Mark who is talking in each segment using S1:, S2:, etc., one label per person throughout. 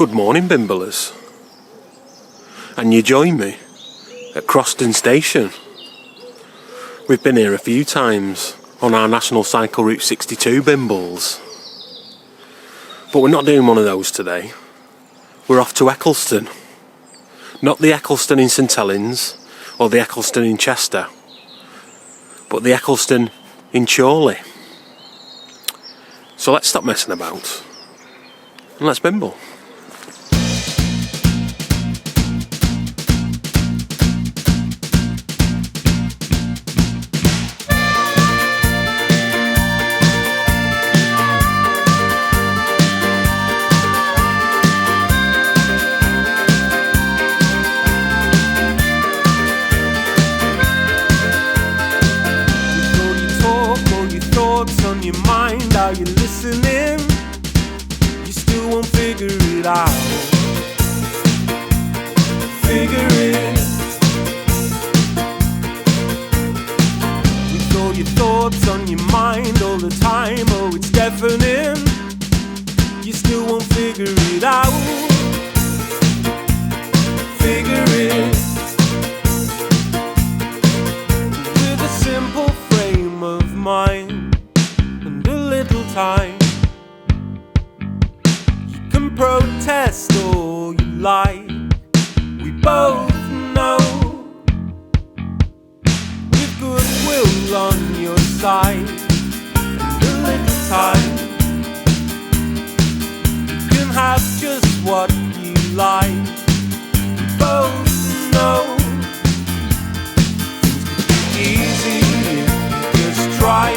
S1: Good morning, Bimblers. And you join me at Croston Station. We've been here a few times on our National Cycle Route 62 Bimbles. But we're not doing one of those today. We're off to Eccleston. Not the Eccleston in St Helens or the Eccleston in Chester, but the Eccleston in Chorley. So let's stop messing about and let's bimble.
S2: On your mind, are you listening? You still won't figure it out. Figure it. With all your thoughts on your mind all the time, oh, it's deafening. You still won't figure it out. Figure it. With a simple frame of mind, time. You can protest all you like, we both know. With goodwill on your side and a little time, you can have just what you like, we both know. Things could be easy if you just try.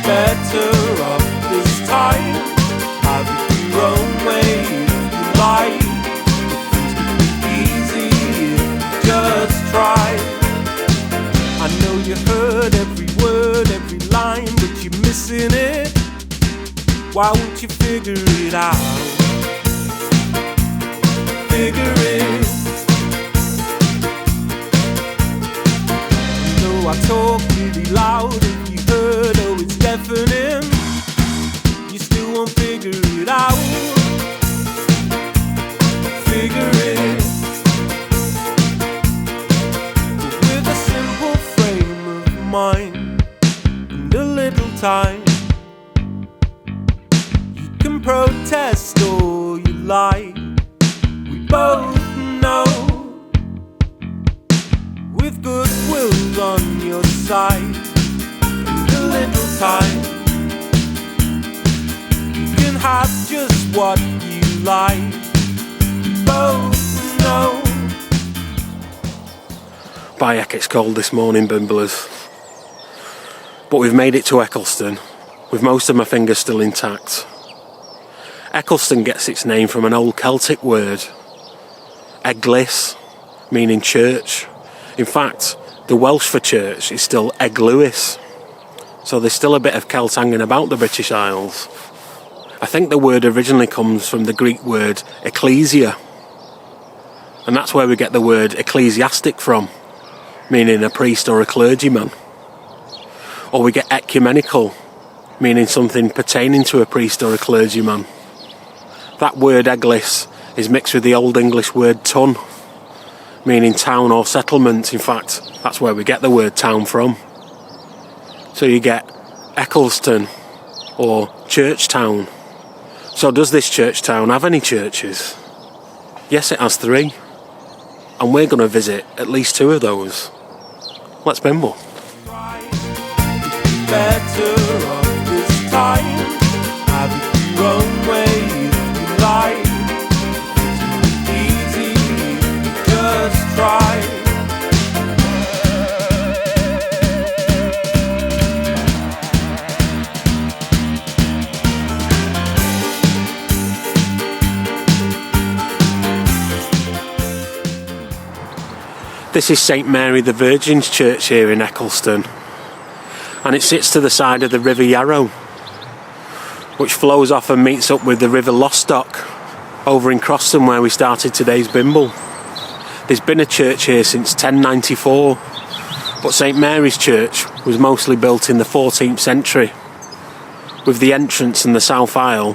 S2: Better off this time. Have it your own way if you like. Things could be easy if you just try. I know you heard every word, every line, but you're missing it. Why won't you figure it out? Figure it. I know I talk really loud if you heard, oh, it's deafening. You still won't figure it out. Figure it. But with a simple frame of mind and a little time, you can protest all you like, we both know. With goodwill on your side, a little time, you can have just what you like, you both know.
S1: By heck, it's cold this morning, Bimblers. But we've made it to Eccleston, with most of my fingers still intact. Eccleston gets its name from an old Celtic word, eglis, meaning church. In fact, the Welsh for church is still Eglwys. So there's still a bit of Celt hanging about the British Isles. I think the word originally comes from the Greek word ecclesia. And that's where we get the word ecclesiastic from, meaning a priest or a clergyman. Or we get ecumenical, meaning something pertaining to a priest or a clergyman. That word eglis is mixed with the Old English word tun, meaning town or settlement. In fact, that's where we get the word town from. So you get Eccleston or church town. So does this church town have any churches? Yes, it has 3. And we're going to visit at least 2 of those. Let's bimble.
S2: Better off this time. Have it your own way if you like. It's easy, just try.
S1: This is St Mary the Virgin's Church here in Eccleston, and it sits to the side of the River Yarrow, which flows off and meets up with the River Lostock over in Croston, where we started today's bimble. There's been a church here since 1094, but St Mary's Church was mostly built in the 14th century, with the entrance and the south aisle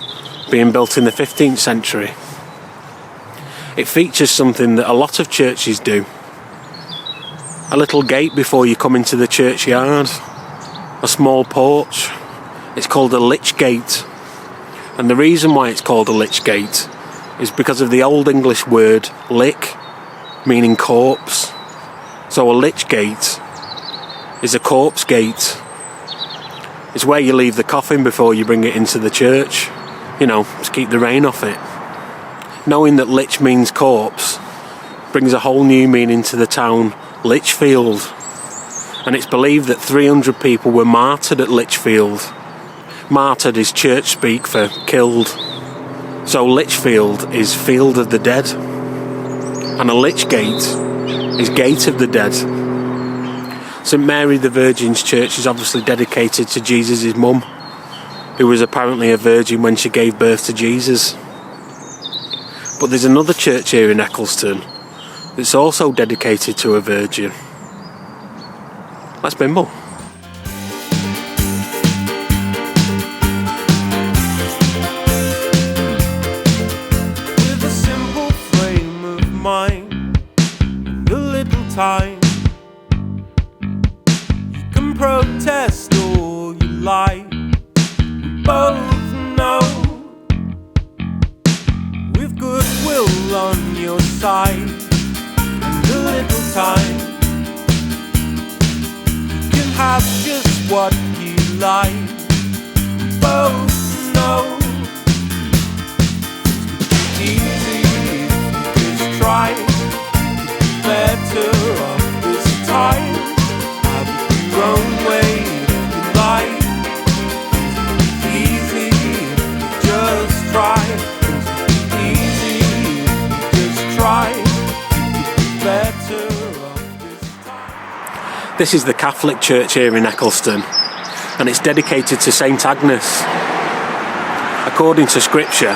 S1: being built in the 15th century. It features something that a lot of churches do. A little gate before you come into the churchyard. A small porch. It's called a lich gate. And the reason why it's called a lich gate is because of the Old English word lich, meaning corpse. So a lich gate is a corpse gate. It's where you leave the coffin before you bring it into the church. To keep the rain off it. Knowing that lich means corpse brings a whole new meaning to the town Lichfield. And it's believed that 300 people were martyred at Lichfield. Martyred is church speak for killed. So Lichfield is field of the dead. And a lich gate is gate of the dead. St Mary the Virgin's Church is obviously dedicated to Jesus' mum, who was apparently a virgin when she gave birth to Jesus. But there's another church here in Eccleston that's also dedicated to a virgin. Let's Bimble.
S2: With a simple frame of mind and a little time, you can protest all you like. We both know with goodwill on your side and a little time, you can have just what you like. We both know it's easy if you just try. Better off this time. Have your own way you like. It's easy if you just try. It's easy if you just try. Better off this time.
S1: This is the Catholic church here in Eccleston, and it's dedicated to St Agnes. According to scripture,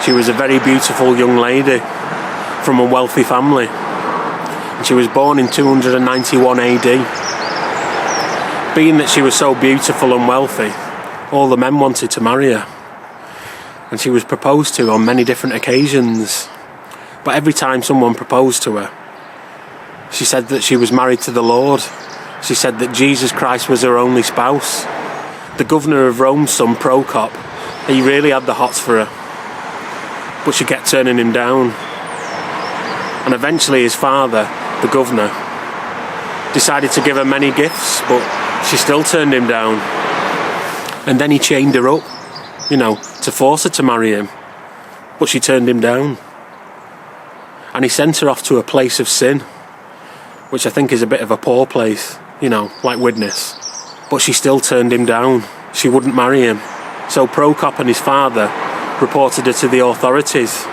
S1: she was a very beautiful young lady from a wealthy family, and she was born in 291 AD. Being that she was so beautiful and wealthy, all the men wanted to marry her, and she was proposed to on many different occasions. But every time someone proposed to her, she said that she was married to the Lord. She said that Jesus Christ was her only spouse. The governor of Rome's son, Procop, he really had the hots for her, but she kept turning him down. And eventually his father, the governor, decided to give her many gifts, but she still turned him down. And then he chained her up, to force her to marry him, but she turned him down. And he sent her off to a place of sin, which I think is a bit of a poor place, like Widnes. But she still turned him down. She wouldn't marry him. So Procop and his father reported her to the authorities,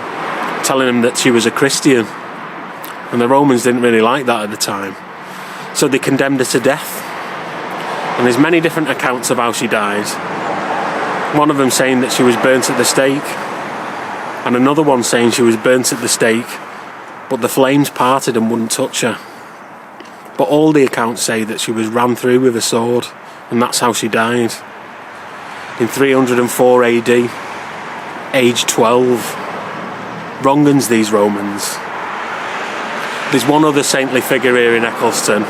S1: telling them that she was a Christian. And the Romans didn't really like that at the time. So they condemned her to death. And there's many different accounts of how she died. One of them saying that she was burnt at the stake, and another one saying she was burnt at the stake, but the flames parted and wouldn't touch her. But all the accounts say that she was ran through with a sword, and that's how she died. In 304 AD, age 12. Wrong uns, these Romans. There's one other saintly figure here in Eccleston,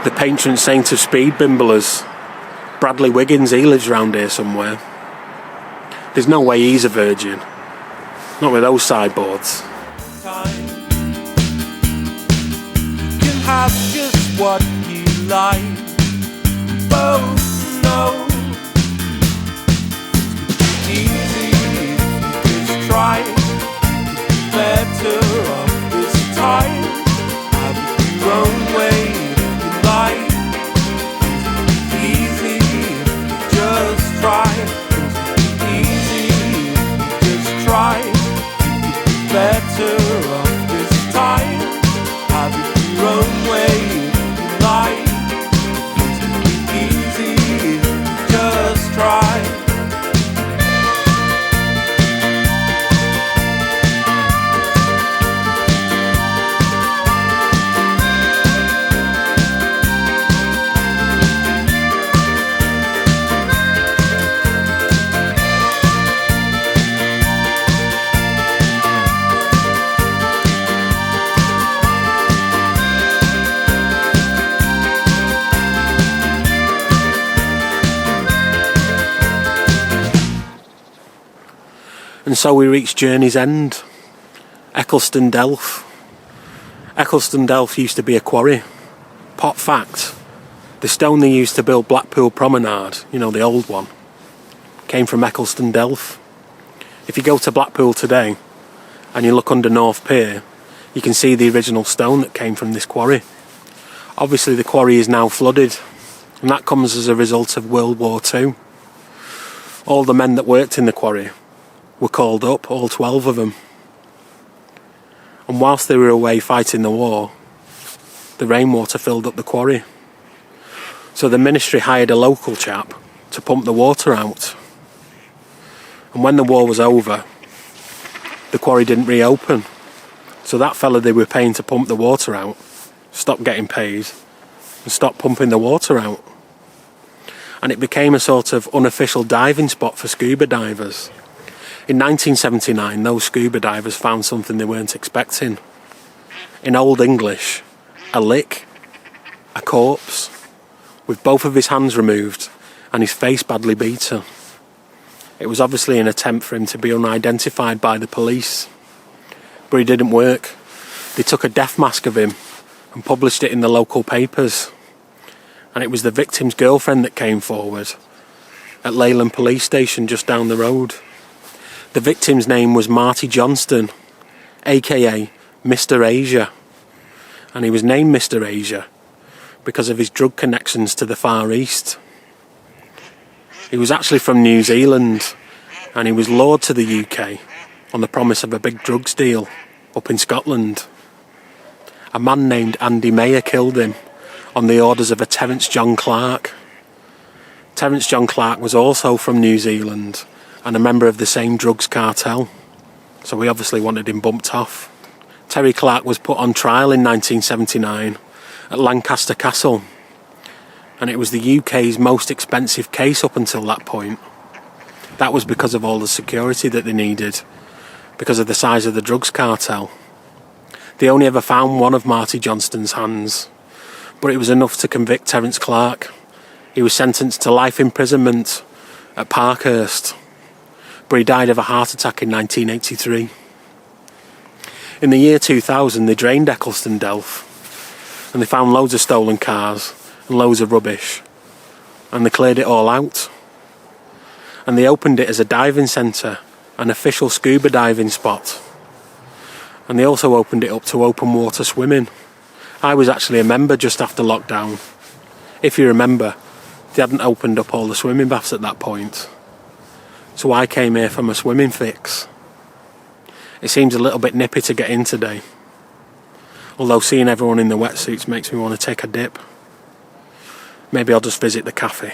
S1: the patron saint of speed bimblers, Bradley Wiggins. He lives round here somewhere. There's no way he's a virgin, not with those sideboards.
S2: Time. You can have just what you like. Both know it's easy if you just try. Better off this time. Have your own way you like. It's easy if you just try. It's easy if you just try. Better off this time. Have your own way you like. It's easy
S1: And so we reached Journey's End, Eccleston Delph. Eccleston Delph used to be a quarry. Pot fact, the stone they used to build Blackpool Promenade, you know, the old one, came from Eccleston Delph. If you go to Blackpool today and you look under North Pier, you can see the original stone that came from this quarry. Obviously the quarry is now flooded, and that comes as a result of World War II. All the men that worked in the quarry were called up, all 12 of them. And whilst they were away fighting the war, the rainwater filled up the quarry. So the ministry hired a local chap to pump the water out. And when the war was over, the quarry didn't reopen. So that fella they were paying to pump the water out stopped getting paid and stopped pumping the water out. And it became a sort of unofficial diving spot for scuba divers. In 1979, those scuba divers found something they weren't expecting. In Old English, a lick, a corpse, with both of his hands removed and his face badly beaten. It was obviously an attempt for him to be unidentified by the police. But it didn't work. They took a death mask of him and published it in the local papers. And it was the victim's girlfriend that came forward at Leyland Police Station just down the road. The victim's name was Marty Johnston, aka Mr. Asia. And he was named Mr. Asia because of his drug connections to the Far East. He was actually from New Zealand, and he was lured to the UK on the promise of a big drugs deal up in Scotland. A man named Andy Mayer killed him on the orders of a Terence John Clark. Terence John Clark was also from New Zealand and a member of the same drugs cartel, so we obviously wanted him bumped off. Terry Clark was put on trial in 1979 at Lancaster Castle, and it was the UK's most expensive case up until that point. That was because of all the security that they needed, because of the size of the drugs cartel. They only ever found one of Marty Johnston's hands, but it was enough to convict Terence Clark. He was sentenced to life imprisonment at Parkhurst, but he died of a heart attack in 1983. In the year 2000, they drained Eccleston Delph, and they found loads of stolen cars and loads of rubbish, and they cleared it all out. And they opened it as a diving centre, an official scuba diving spot. And they also opened it up to open water swimming. I was actually a member just after lockdown. If you remember, they hadn't opened up all the swimming baths at that point. So I came here from a swimming fix. It seems a little bit nippy to get in today, although seeing everyone in the wetsuits makes me want to take a dip. Maybe I'll just visit the cafe.